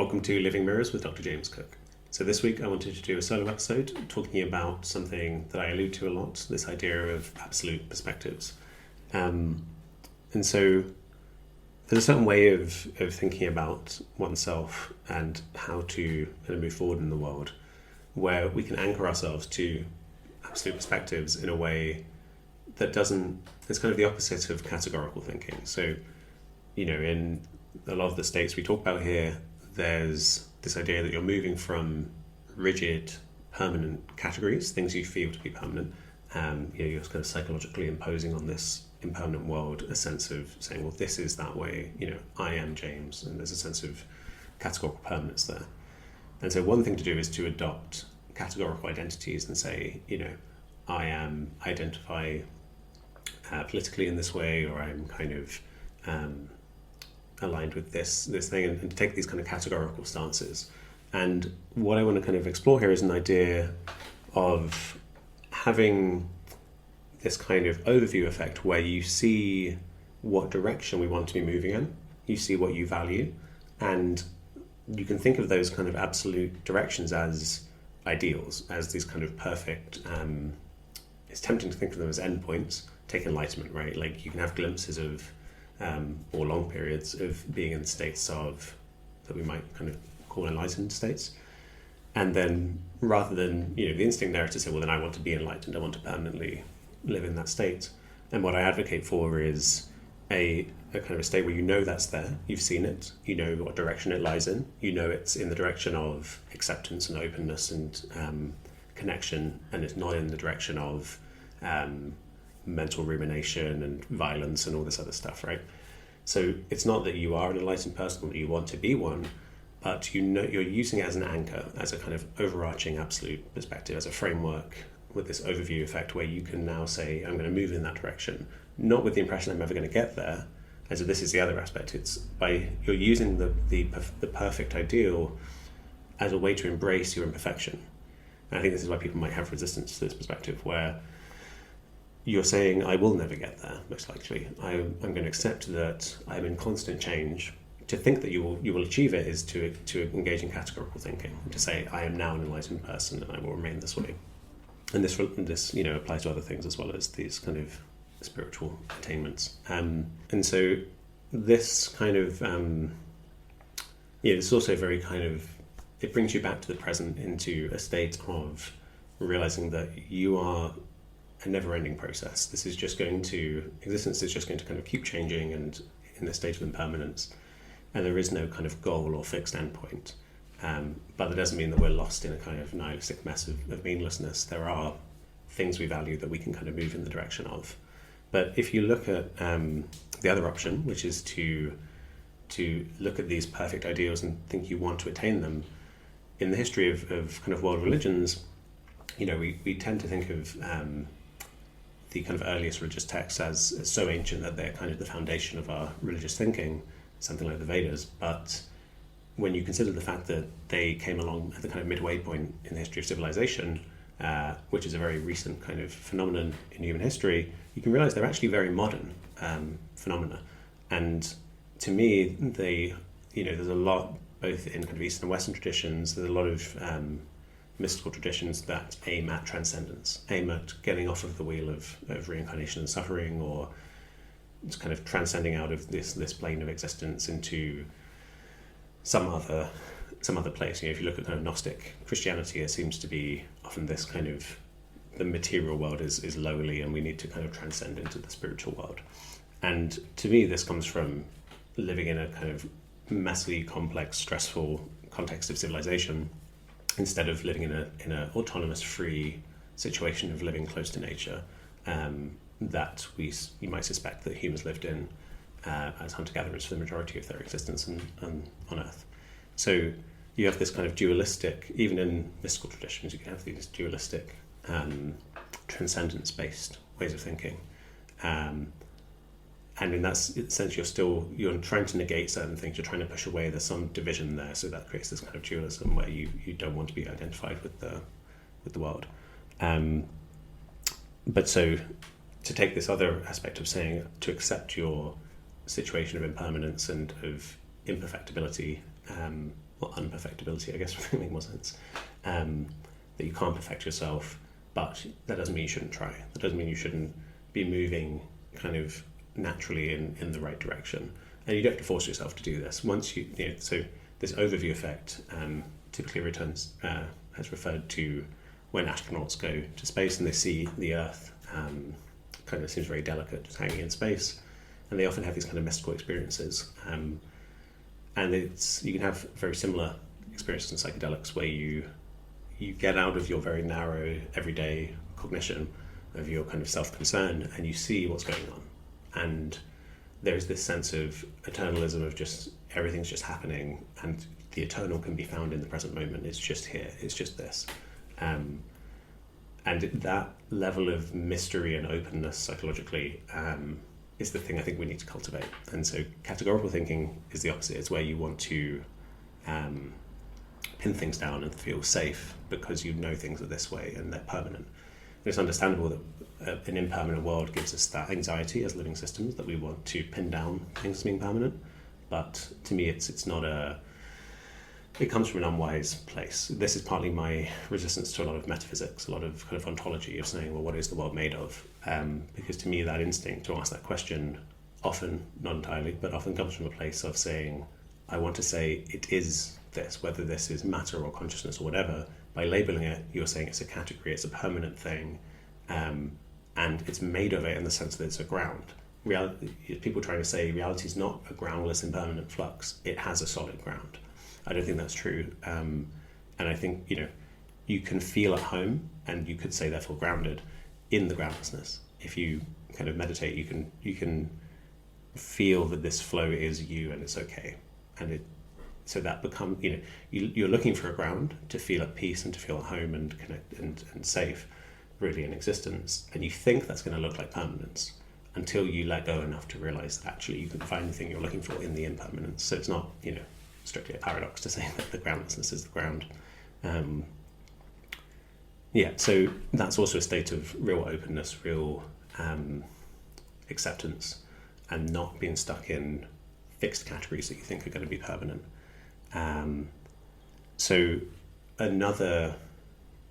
Welcome to Living Mirrors with Dr. James Cooke. So this week I wanted to do a solo episode talking about something that I allude to a lot, this idea of absolute perspectives. And so there's a certain way of thinking about oneself and how to kind of move forward in the world where we can anchor ourselves to absolute perspectives in a way that it's kind of the opposite of categorical thinking. So, in a lot of the states we talk about here, there's this idea that you're moving from rigid, permanent categories, things you feel to be permanent. You're kind of psychologically imposing on this impermanent world a sense of saying, well, this is that way, I am James, and there's a sense of categorical permanence there. And so one thing to do is to adopt categorical identities and say, I identify politically in this way, or I'm kind of aligned with this thing, and to take these kind of categorical stances. And what I want to kind of explore here is an idea of having this kind of overview effect where you see what direction we want to be moving in, you see what you value, and you can think of those kind of absolute directions as ideals, as these kind of perfect, it's tempting to think of them as endpoints. Take enlightenment, right? Like you can have glimpses of or long periods of being in states of that we might kind of call enlightened states, and then rather than the instinct there is to say, well, then I want to be enlightened, I want to permanently live in that state. And what I advocate for is a kind of a state where that's there, you've seen it, what direction it lies in, it's in the direction of acceptance and openness and connection, and it's not in the direction of mental rumination and violence and all this other stuff, right? So it's not that you are an enlightened person or that you want to be one, but you're using it as an anchor, as a kind of overarching absolute perspective, as a framework with this overview effect where you can now say, I'm going to move in that direction, not with the impression I'm ever going to get there. And so this is the other aspect. It's you're using the perfect ideal as a way to embrace your imperfection. And I think this is why people might have resistance to this perspective, where you're saying, I will never get there, most likely. I'm going to accept that I'm in constant change. To think that you will achieve it is to engage in categorical thinking, to say, I am now an enlightened person and I will remain this way. And this applies to other things as well as these kind of spiritual attainments. And so this kind of, it's also very kind of, it brings you back to the present into a state of realizing that you are a never-ending process. This is just existence is just going to kind of keep changing and in a state of impermanence, and there is no kind of goal or fixed endpoint. But that doesn't mean that we're lost in a kind of nihilistic mess of meaninglessness. There are things we value that we can kind of move in the direction of. But if you look at the other option, which is to look at these perfect ideals and think you want to attain them, in the history of kind of world religions, we tend to think of the kind of earliest religious texts as so ancient that they're kind of the foundation of our religious thinking, something like the Vedas. But when you consider the fact that they came along at the kind of midway point in the history of civilization, which is a very recent kind of phenomenon in human history, you can realize they're actually very modern phenomena. And to me, there's a lot, both in kind of Eastern and Western traditions, there's a lot of mystical traditions that aim at transcendence, aim at getting off of the wheel of reincarnation and suffering, or it's kind of transcending out of this plane of existence into some other place. If you look at kind of Gnostic Christianity, it seems to be often this kind of, the material world is lowly and we need to kind of transcend into the spiritual world. And to me, this comes from living in a kind of massively complex, stressful context of civilization, instead of living in a autonomous, free situation of living close to nature that you might suspect that humans lived in as hunter-gatherers for the majority of their existence on Earth. So you have this kind of dualistic, even in mystical traditions, you can have these dualistic, transcendence-based ways of thinking. And in that sense, you're trying to negate certain things. You're trying to push away. There's some division there, so that creates this kind of dualism where you don't want to be identified with the world. But so to take this other aspect of saying to accept your situation of impermanence and of imperfectibility, well, unperfectibility, I guess, would make more sense. That you can't perfect yourself, but that doesn't mean you shouldn't try. That doesn't mean you shouldn't be moving kind of naturally in the right direction. And you don't have to force yourself to do this. Once so this overview effect typically returns, has referred to when astronauts go to space and they see the Earth kind of seems very delicate, just hanging in space, and they often have these kind of mystical experiences. And you can have very similar experiences in psychedelics where you get out of your very narrow everyday cognition of your kind of self-concern and you see what's going on. And there's this sense of eternalism of just everything's just happening, and the eternal can be found in the present moment. It's just here. It's just this. And that level of mystery and openness psychologically is the thing I think we need to cultivate. And so categorical thinking is the opposite. It's where you want to pin things down and feel safe because you know things are this way and they're permanent. And it's understandable that an impermanent world gives us that anxiety as living systems, that we want to pin down things as being permanent. But to me, it's not it comes from an unwise place. This is partly my resistance to a lot of metaphysics, a lot of kind of ontology of saying, well, what is the world made of? Because to me, that instinct to ask that question often, not entirely, but often comes from a place of saying, I want to say it is this, whether this is matter or consciousness or whatever. By labeling it, you're saying it's a category, it's a permanent thing, and it's made of it in the sense that it's a ground. People trying to say reality is not a groundless, impermanent flux. It has a solid ground. I don't think that's true. And I think, you can feel at home, and you could say therefore grounded, in the groundlessness. If you kind of meditate, you can feel that this flow is you and it's okay. And so that becomes, you're looking for a ground to feel at peace and to feel at home and connect and safe, really, in existence. And you think that's going to look like permanence until you let go enough to realize that actually you can find the thing you're looking for in the impermanence. So it's not, strictly a paradox to say that the groundlessness is the ground. So that's also a state of real openness, real acceptance, and not being stuck in fixed categories that you think are going to be permanent. So another,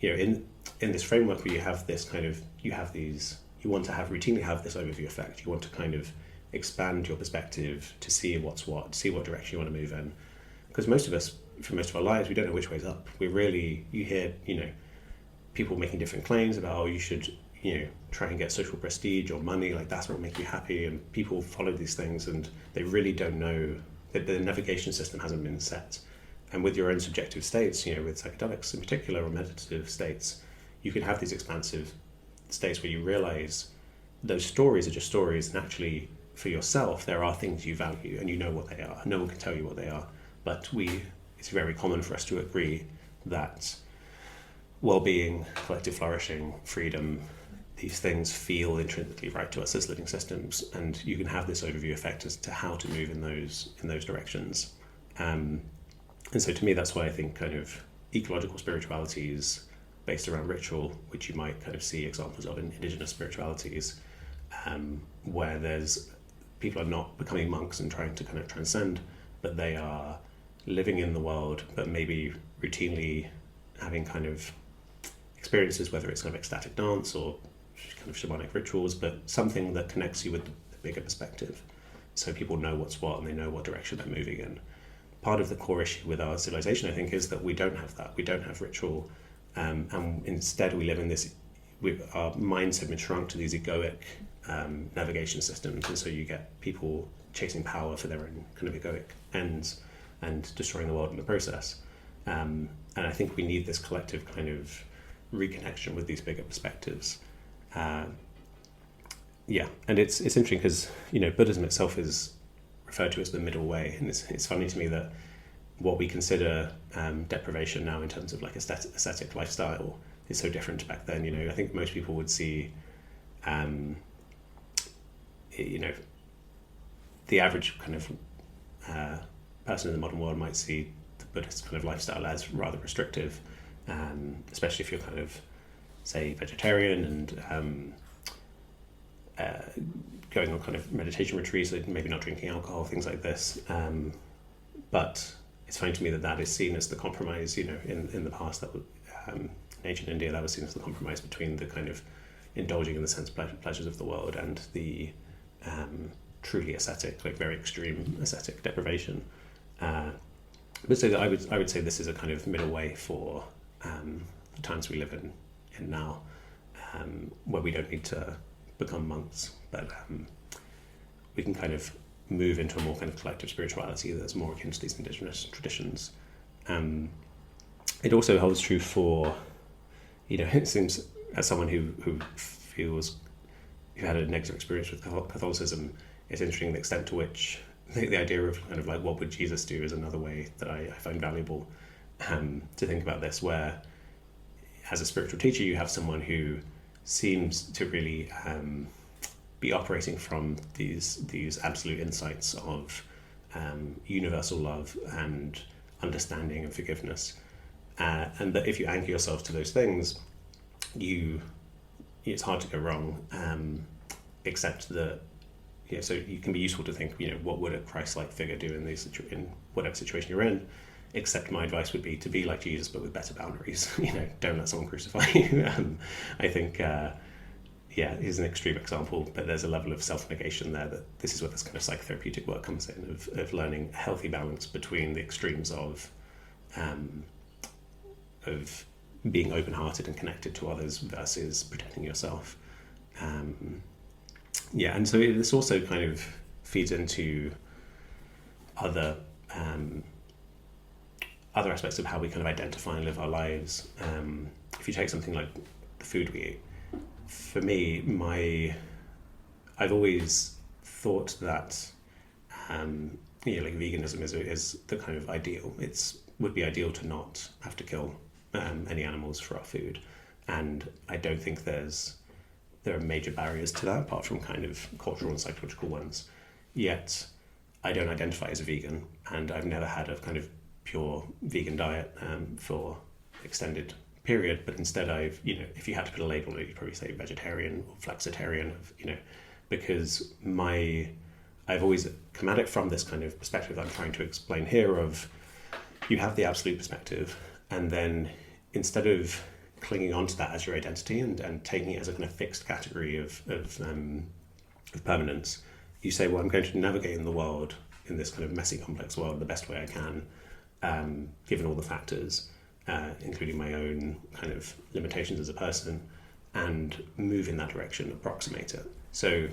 in this framework where you have this kind of, you want to routinely have this overview effect. You want to kind of expand your perspective to see what's what, see what direction you want to move in. Because most of us, for most of our lives, we don't know which way's up. You hear, people making different claims about, you should, try and get social prestige or money, like that's what will make you happy. And people follow these things and they really don't know that the navigation system hasn't been set. And with your own subjective states, with psychedelics in particular, or meditative states, you can have these expansive states where you realize those stories are just stories, and actually for yourself, there are things you value and you know what they are. No one can tell you what they are. But it's very common for us to agree that well-being, collective flourishing, freedom, these things feel intrinsically right to us as living systems, and you can have this overview effect as to how to move in those directions. And so to me, that's why I think kind of ecological spirituality is based around ritual, which you might kind of see examples of in indigenous spiritualities, where people are not becoming monks and trying to kind of transcend, but they are living in the world, but maybe routinely having kind of experiences, whether it's kind of ecstatic dance or kind of shamanic rituals, but something that connects you with the bigger perspective. So people know what's what and they know what direction they're moving in. Part of the core issue with our civilization, I think, is that we don't have that. We don't have ritual. And instead we live in this, our minds have been shrunk to these egoic navigation systems. And so you get people chasing power for their own kind of egoic ends and destroying the world in the process. And I think we need this collective kind of reconnection with these bigger perspectives. And it's interesting because Buddhism itself is referred to as the middle way, and it's funny to me that what we consider deprivation now in terms of like ascetic lifestyle is so different to back then. I think most people would see the average kind of person in the modern world might see the Buddhist kind of lifestyle as rather restrictive, especially if you're kind of, say, vegetarian and going on kind of meditation retreats, like maybe not drinking alcohol, things like this. But it's funny to me that that is seen as the compromise, in the past, that in ancient India, that was seen as the compromise between the kind of indulging in the sense pleasures of the world and the truly ascetic, like very extreme ascetic deprivation. But so I would say this is a kind of middle way for the times we live in now, where we don't need to become monks, but we can kind of move into a more kind of collective spirituality that's more akin to these indigenous traditions. It also holds true for, it seems, as someone who had a negative experience with Catholicism, it's interesting the extent to which the idea of kind of like what would Jesus do is another way that I find valuable to think about this, where as a spiritual teacher you have someone who seems to really be operating from these absolute insights of universal love and understanding and forgiveness, and that if you anchor yourself to those things, it's hard to go wrong, except that so you can be useful to think, what would a Christ-like figure do in whatever situation you're in, except my advice would be to be like Jesus but with better boundaries. Don't let someone crucify you. I think he's an extreme example, but there's a level of self-negation there that this is where this kind of psychotherapeutic work comes in, of learning a healthy balance between the extremes of being open-hearted and connected to others versus protecting yourself. And so this also kind of feeds into other aspects of how we kind of identify and live our lives. If you take something like the food we eat, for me, I've always thought that like veganism is the kind of ideal. Would be ideal to not have to kill any animals for our food, and I don't think there are major barriers to that apart from kind of cultural and psychological ones. Yet I don't identify as a vegan, and I've never had a kind of pure vegan diet for extended period, but instead if you had to put a label on it, you'd probably say vegetarian or flexitarian, because I've always come at it from this kind of perspective that I'm trying to explain here of, you have the absolute perspective, and then instead of clinging onto that as your identity and taking it as a kind of fixed category of permanence, you say, well, I'm going to navigate in the world, in this kind of messy, complex world, the best way I can, given all the factors, including my own kind of limitations as a person, and move in that direction, approximate it. So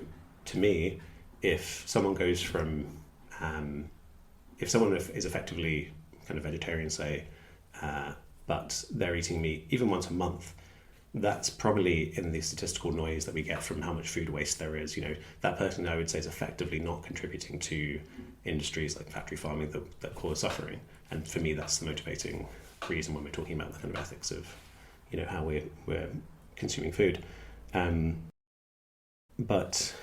to me, if someone goes from, if someone is effectively kind of vegetarian, say, but they're eating meat even once a month, that's probably in the statistical noise that we get from how much food waste there is. That person, I would say, is effectively not contributing to industries like factory farming that cause suffering. And for me, that's the motivating reason when we're talking about the kind of ethics of, how we're consuming food. But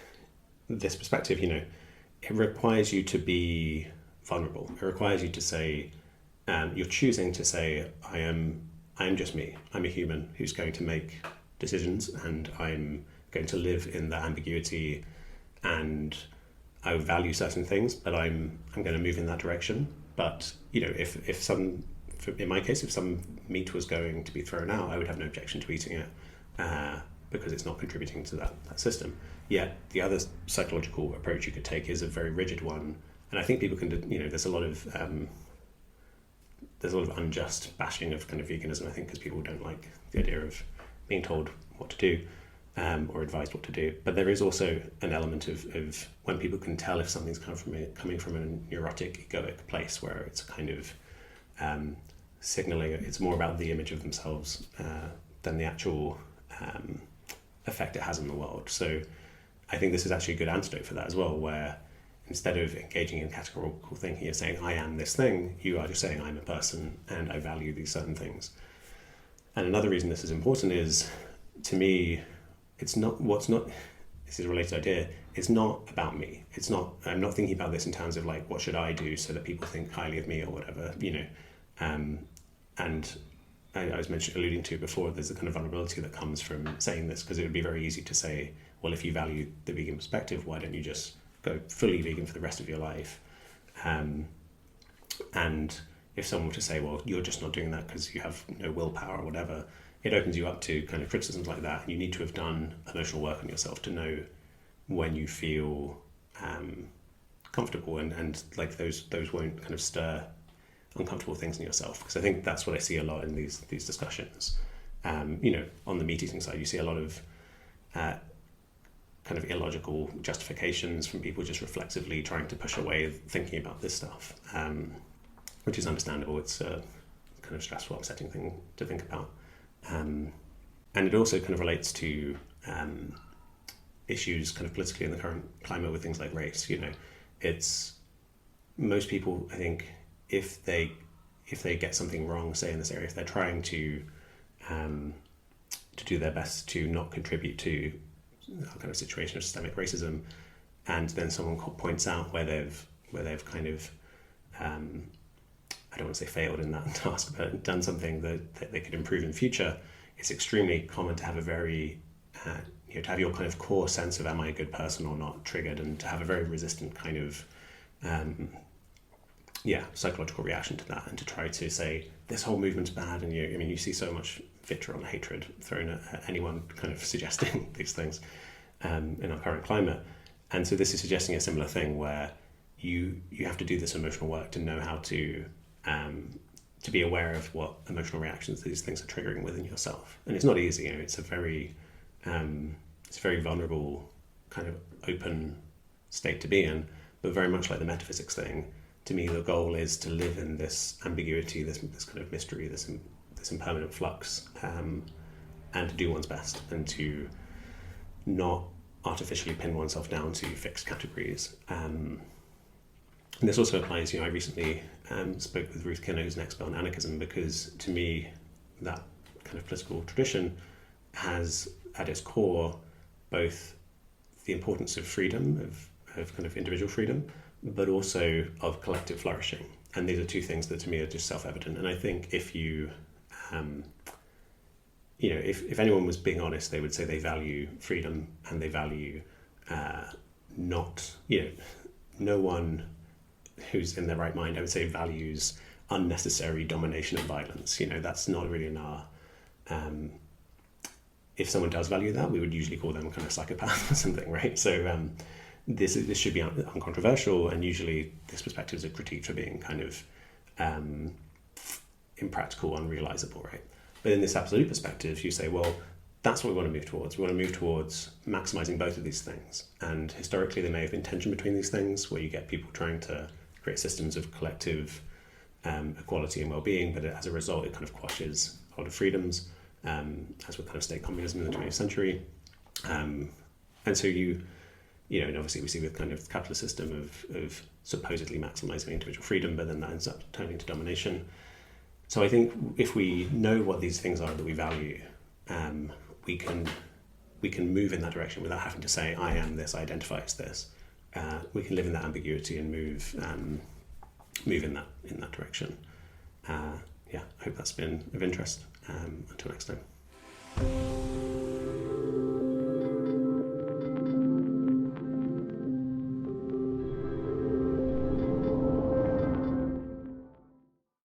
this perspective, it requires you to be vulnerable. It requires you to say, you're choosing to say, I am just me. I'm a human who's going to make decisions, and I'm going to live in that ambiguity, and I value certain things, but I'm going to move in that direction. But in my case, if some meat was going to be thrown out, I would have no objection to eating it, because it's not contributing to that system. Yet the other psychological approach you could take is a very rigid one, and I think people can, there's a lot of unjust bashing of kind of veganism, I think, because people don't like the idea of being told what to do, or advised what to do. But there is also an element of when people can tell if something's coming from a neurotic, egoic place, where it's kind of signaling, it's more about the image of themselves than the actual effect it has in the world. So I think this is actually a good antidote for that as well, where instead of engaging in categorical thinking, you're saying, I am this thing, you are just saying, I'm a person and I value these certain things. And another reason this is important is, to me, this is a related idea, it's not about me. I'm not thinking about this in terms of like, what should I do so that people think highly of me or whatever, and I was alluding to before, there's a kind of vulnerability that comes from saying this, because it would be very easy to say, well, if you value the vegan perspective, why don't you just go fully vegan for the rest of your life? And if someone were to say, well, you're just not doing that because you have no willpower or whatever, it opens you up to kind of criticisms like that. And you need to have done emotional work on yourself to know when you feel comfortable, and like those won't kind of stir uncomfortable things in yourself. Because I think that's what I see a lot in these discussions. On the meat eating side, you see a lot of kind of illogical justifications from people just reflexively trying to push away thinking about this stuff, which is understandable. It's a kind of stressful, upsetting thing to think about. And it also kind of relates to issues kind of politically in the current climate with things like race. It's most people, I think, if they get something wrong, say in this area, if they're trying to do their best to not contribute to a kind of situation of systemic racism, and then someone points out where they've kind of I don't want to say failed in that task, but done something that they could improve in future, it's extremely common to have a very to have your kind of core sense of am I a good person or not triggered, and to have a very resistant kind of psychological reaction to that, and to try to say this whole movement's bad. And you see so much vitriol and hatred thrown at anyone kind of suggesting these things in our current climate. And so this is suggesting a similar thing where you have to do this emotional work to know how to be aware of what emotional reactions these things are triggering within yourself. And it's not easy. It's a very vulnerable kind of open state to be in, but very much like the metaphysics thing, to me the goal is to live in this ambiguity, this kind of mystery, this impermanent flux, and to do one's best, and to not artificially pin oneself down to fixed categories. And this also applies, I recently spoke with Ruth Kinner, who's an expert on anarchism, because to me that kind of political tradition has at its core both the importance of freedom, of kind of individual freedom, but also of collective flourishing. And these are two things that to me are just self-evident. And I think if you, if anyone was being honest, they would say they value freedom, and they value no one who's in their right mind, I would say, values unnecessary domination and violence. That's not really in our... if someone does value that, we would usually call them kind of psychopath or something, right? So this should be uncontroversial, and usually this perspective is a critique for being kind of impractical, unrealizable, right? But in this absolute perspective, you say, well, that's what we want to move towards. We want to move towards maximizing both of these things. And historically, there may have been tension between these things, where you get people trying to create systems of collective equality and well-being, but as a result, it kind of quashes a lot of freedoms, as with kind of state communism in the 20th century. And so and obviously we see with kind of capitalist system of supposedly maximizing individual freedom, but then that ends up turning to domination. So I think if we know what these things are that we value, we can move in that direction without having to say, I am this, I identify as this. We can live in that ambiguity and move in that direction. I hope that's been of interest. Until next time.